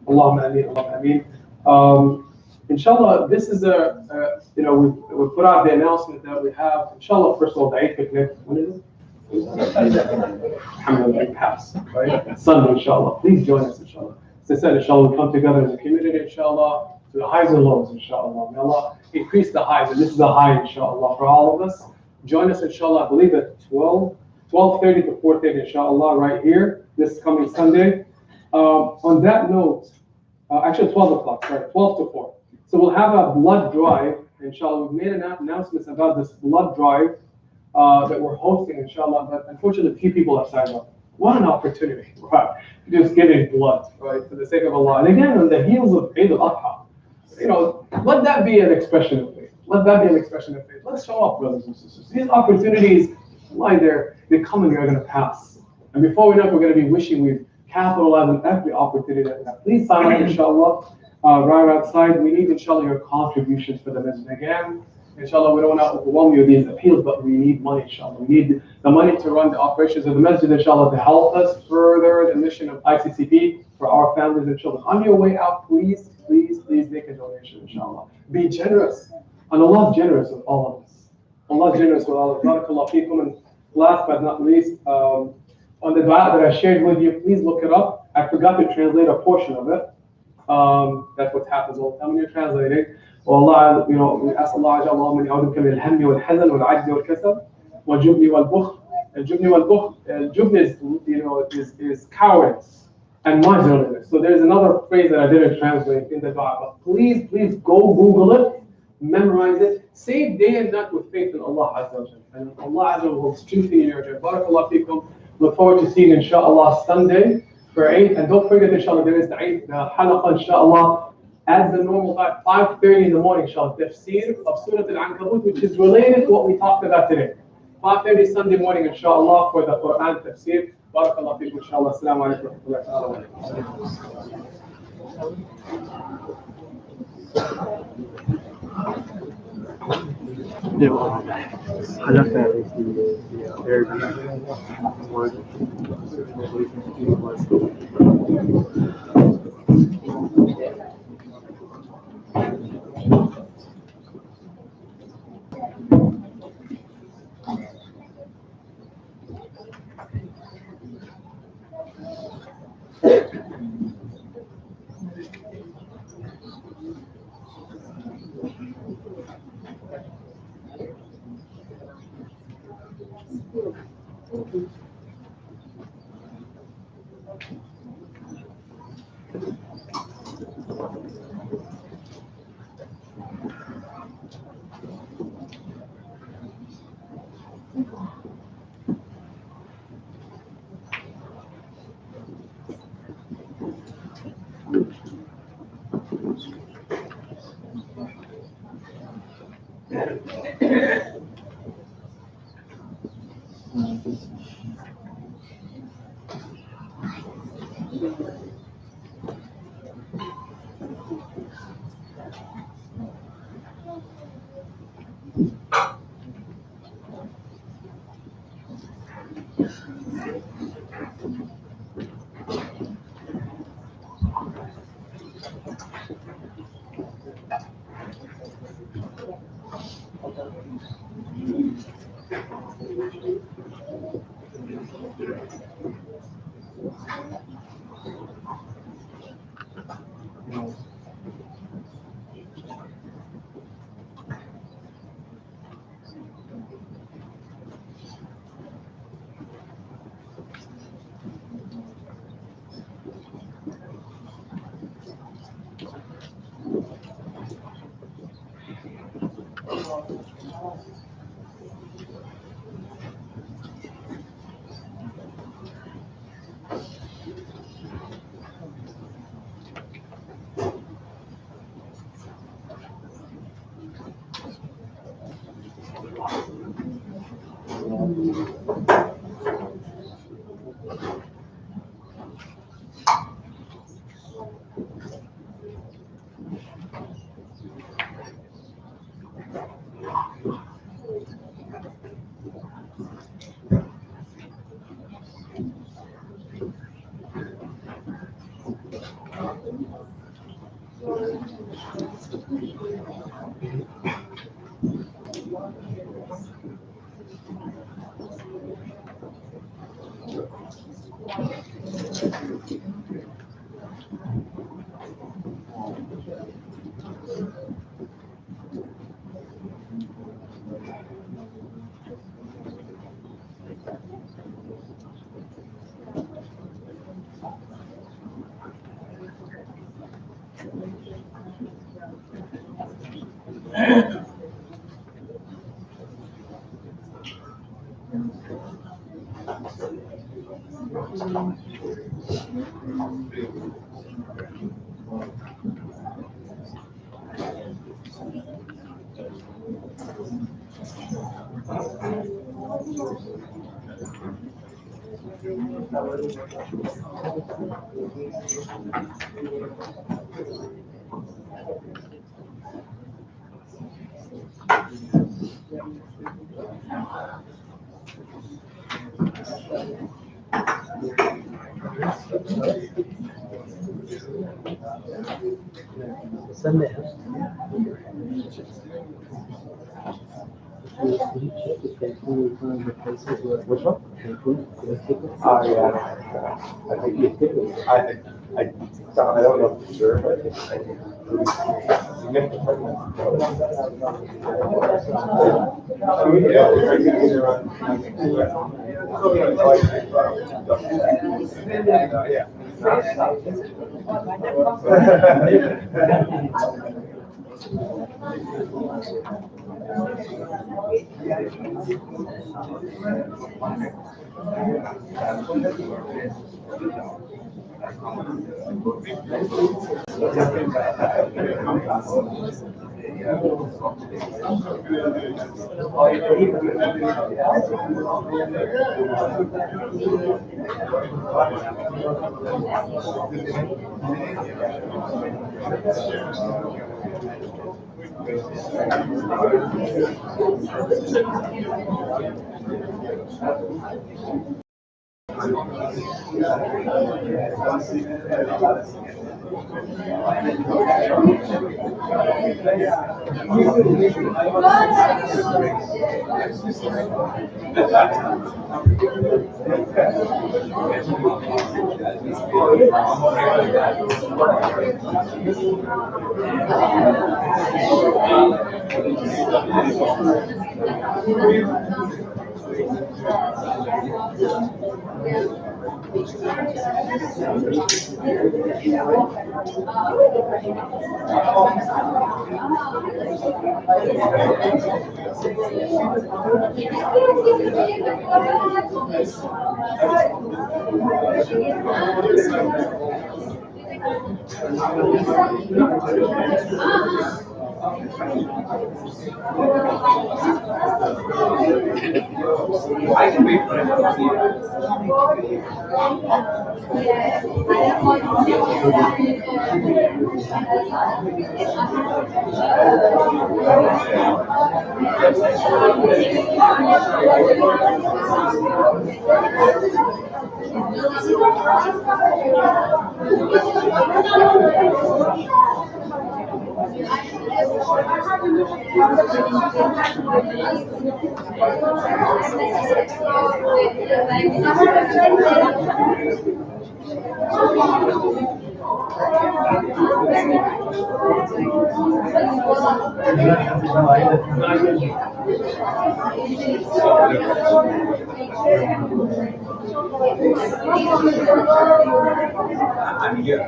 Allahumma ameen, Allahumma ameen. Inshallah, this is we put out the announcement that we have, inshallah, first of all, the Eid picnic. When is it? Alhamdulillah, pass, right? Sunday, inshallah. Please join us, inshallah. As I said, inshallah, we come together as a community, inshallah, to the highs and lows, inshallah. May Allah increase the highs, and this is a high, inshallah, for all of us. Join us, inshallah, I believe at 12:30 to 4:30, inshallah, right here, this coming Sunday. On that note, actually 12 o'clock, right, 12 to 4. So we'll have a blood drive, inshallah. We've made announcements about this blood drive that we're hosting, inshallah, but unfortunately, few people have signed up. What an opportunity, right? Just giving blood, right, for the sake of Allah. And again, on the heels of Eid al-Adha, let that be an expression of faith. Let that be an expression of faith. Let's show up, brothers and sisters. These opportunities lie there, they come and they're going to pass. And before we know it, we're going to be wishing we've capitalized on every opportunity that we have. Please sign up, inshallah, right outside. We need, inshallah, your contributions for the masjid. Again, inshallah, we don't want to overwhelm you with these appeals, but we need money, inshallah. We need the money to run the operations of the masjid, inshallah, to help us further the mission of ICCP for our families and children. On your way out, please make a donation, inshallah. Be generous. And Allah is generous with all of us. Allah is generous with all of us. Barakallahu feekum. And last but not least, on the dua that I shared with you, please look it up. I forgot to translate a portion of it. That's what happens all the time when you're translating. والله, we ask Allah, اللهم إني أعوذ بك من الهم والحزن والعجز والكسل والجبن والبخل. الجبن is, is cowardice and miserliness. So there's another phrase that I didn't translate in the dua, but please go Google it, memorize it, say day and night with faith in Allah Azza wa Jal. And Allah Azza wa Jal will strengthen your journey. Barakallah feekum. Look forward to seeing inshallah Sunday for Eid. And don't forget inshallah there is the Eid halaqah inshallah at the normal time, 5:30 in the morning inshallah. Tafsir of Surah Al-Ankabut, which is related to what we talked about today. 5:30 Sunday morning inshallah for the Quran tafsir. Barakallah feekum inshallah. Assalamu alaikum wa rahmatullahi wa Which one? Yeah. I think you did. I I don't know for sure, but I think significant I can wait for I'm here.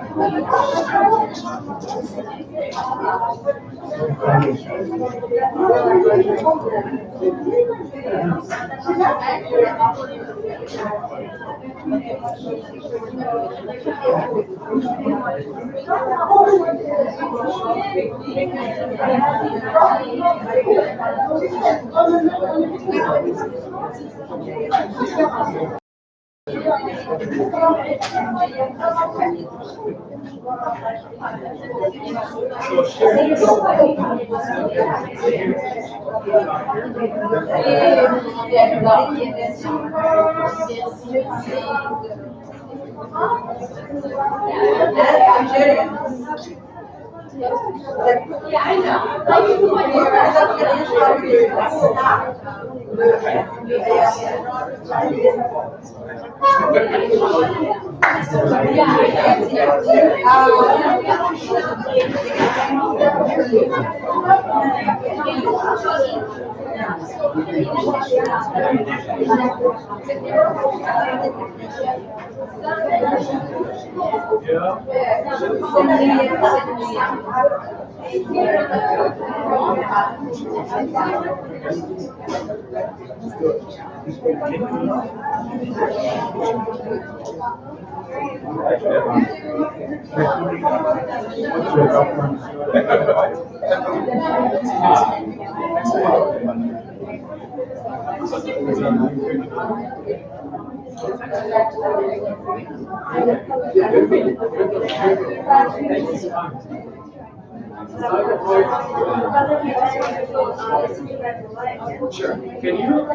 Sure. Can you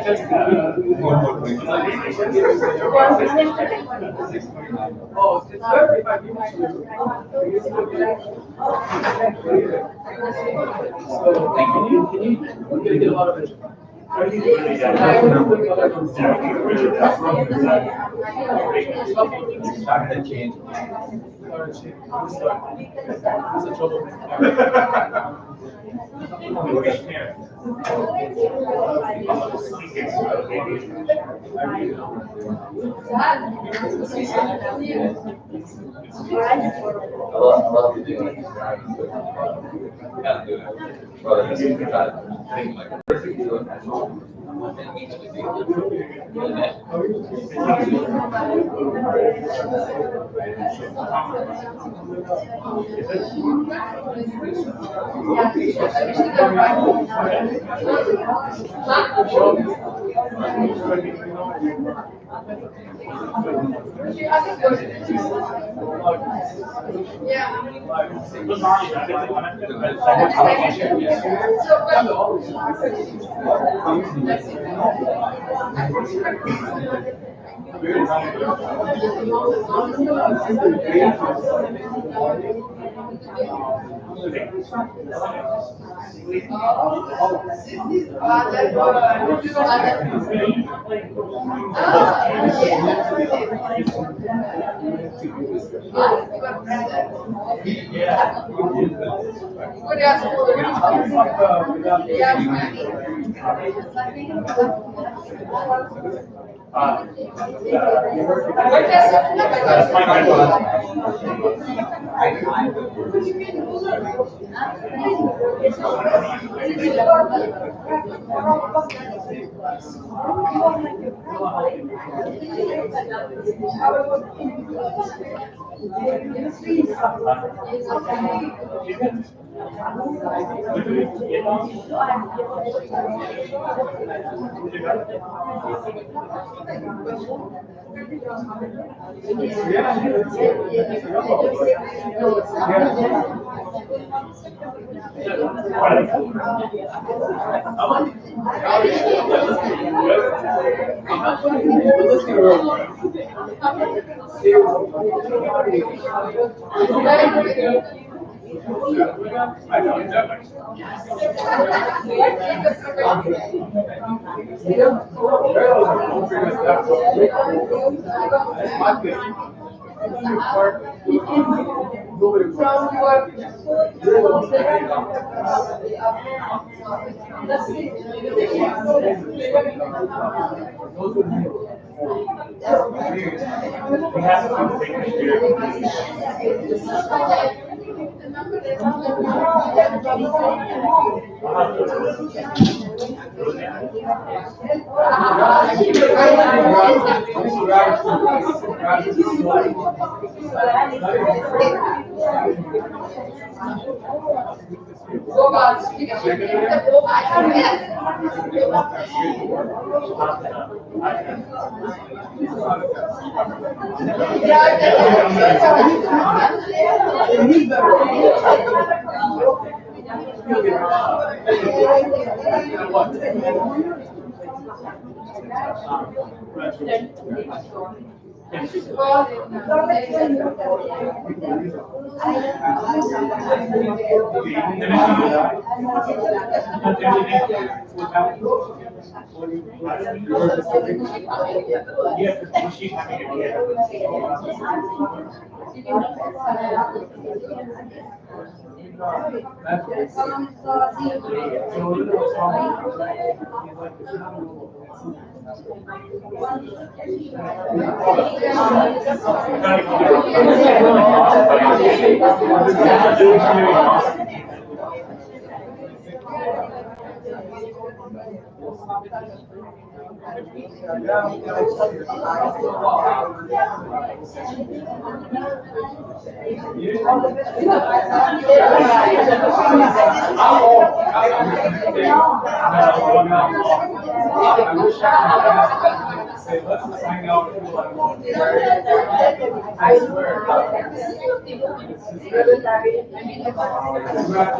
just oh, it's better if I give it to you. So can you get a lot of it?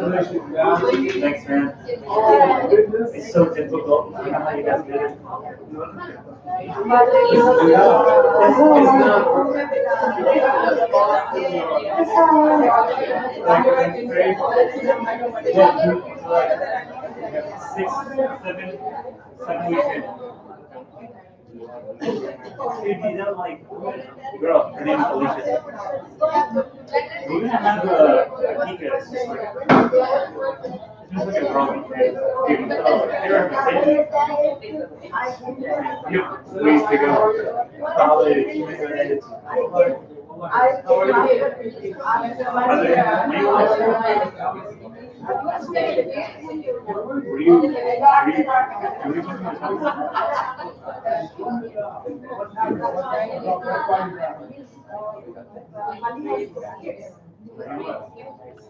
Thanks, man. It's so difficult. I know how you guys did it. Six, seven, 7 weeks in. Dude, you know, like, girl, her name is Alicia. We're gonna have a Kika. It's just like a girl. Dude, hit her up and you have ways to go. College,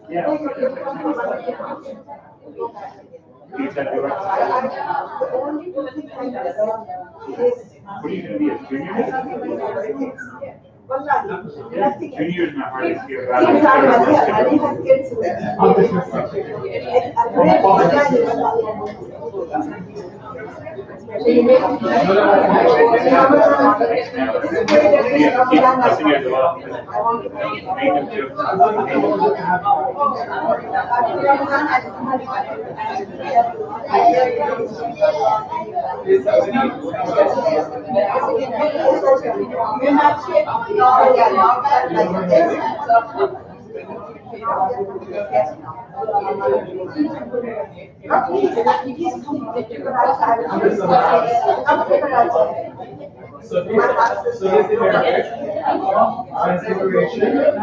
yeah. Exactly right. What are you going to be, a junior? Yeah, junior is my hardest year. So this is Arabic, transliteration, and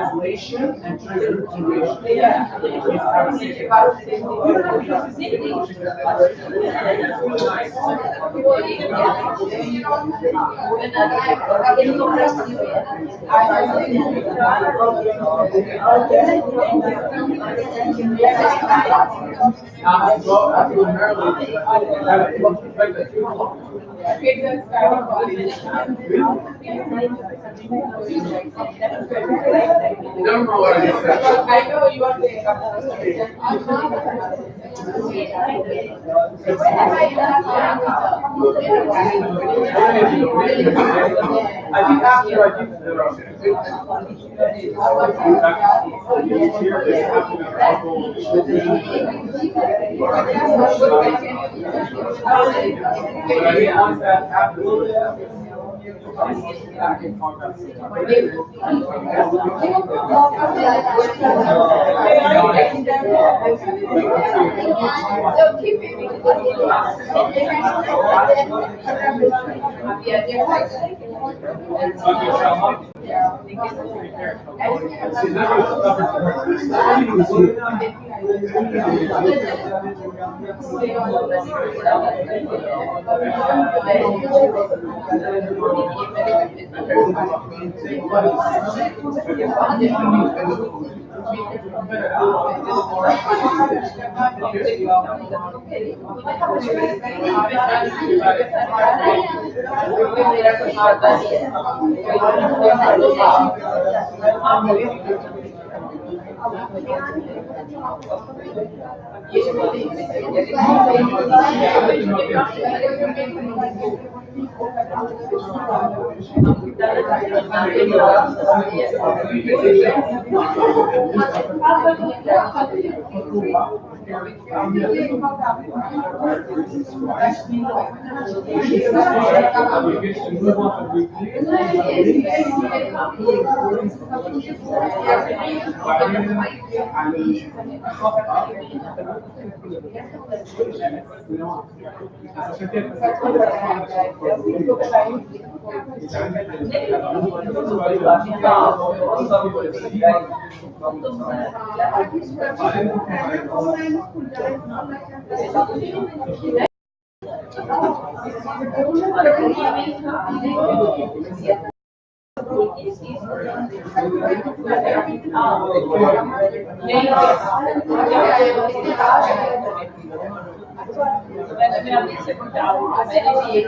translation and I know you are there. I think after I think once that happens, मैंने अभी से कुछ doubt मैंने भी एक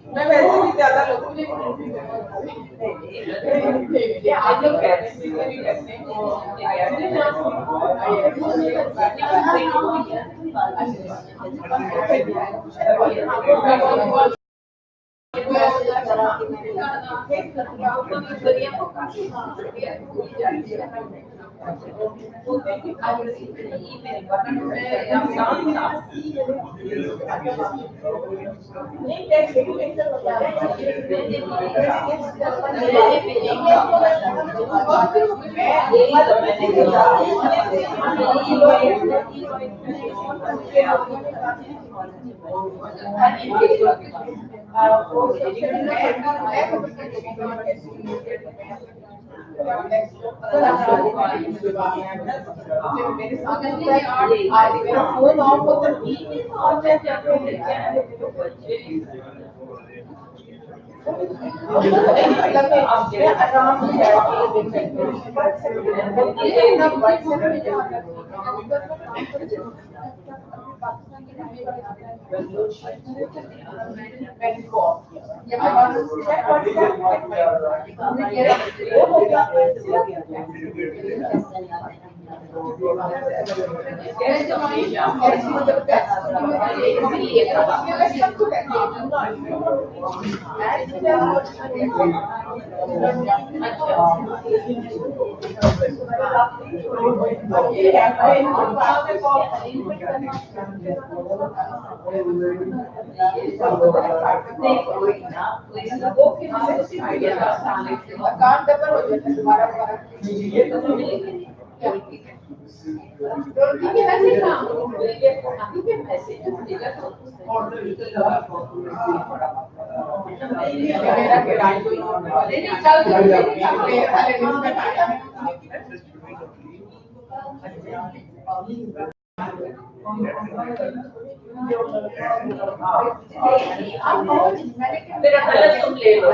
मैं वैसे भी ज्यादा लोगों ने आप लोग कैसे भी करते हैं फोन ऑफ होता मेरा गलत तुम ले लो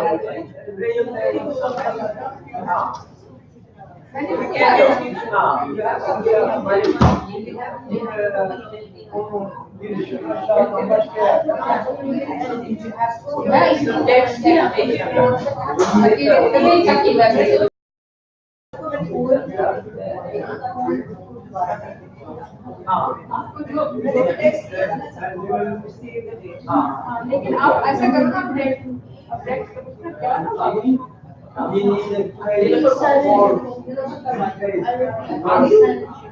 लेकिन आप ऐसा करो ना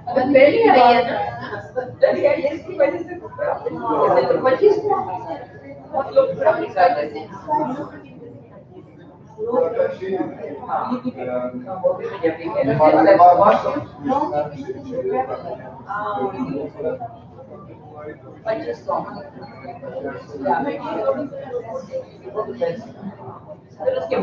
अगर पहली आ रही है ना इसकी वजह से तो 25 बहुत लोग प्रैक्टिस करते हैं But just song. Yeah. Pero es que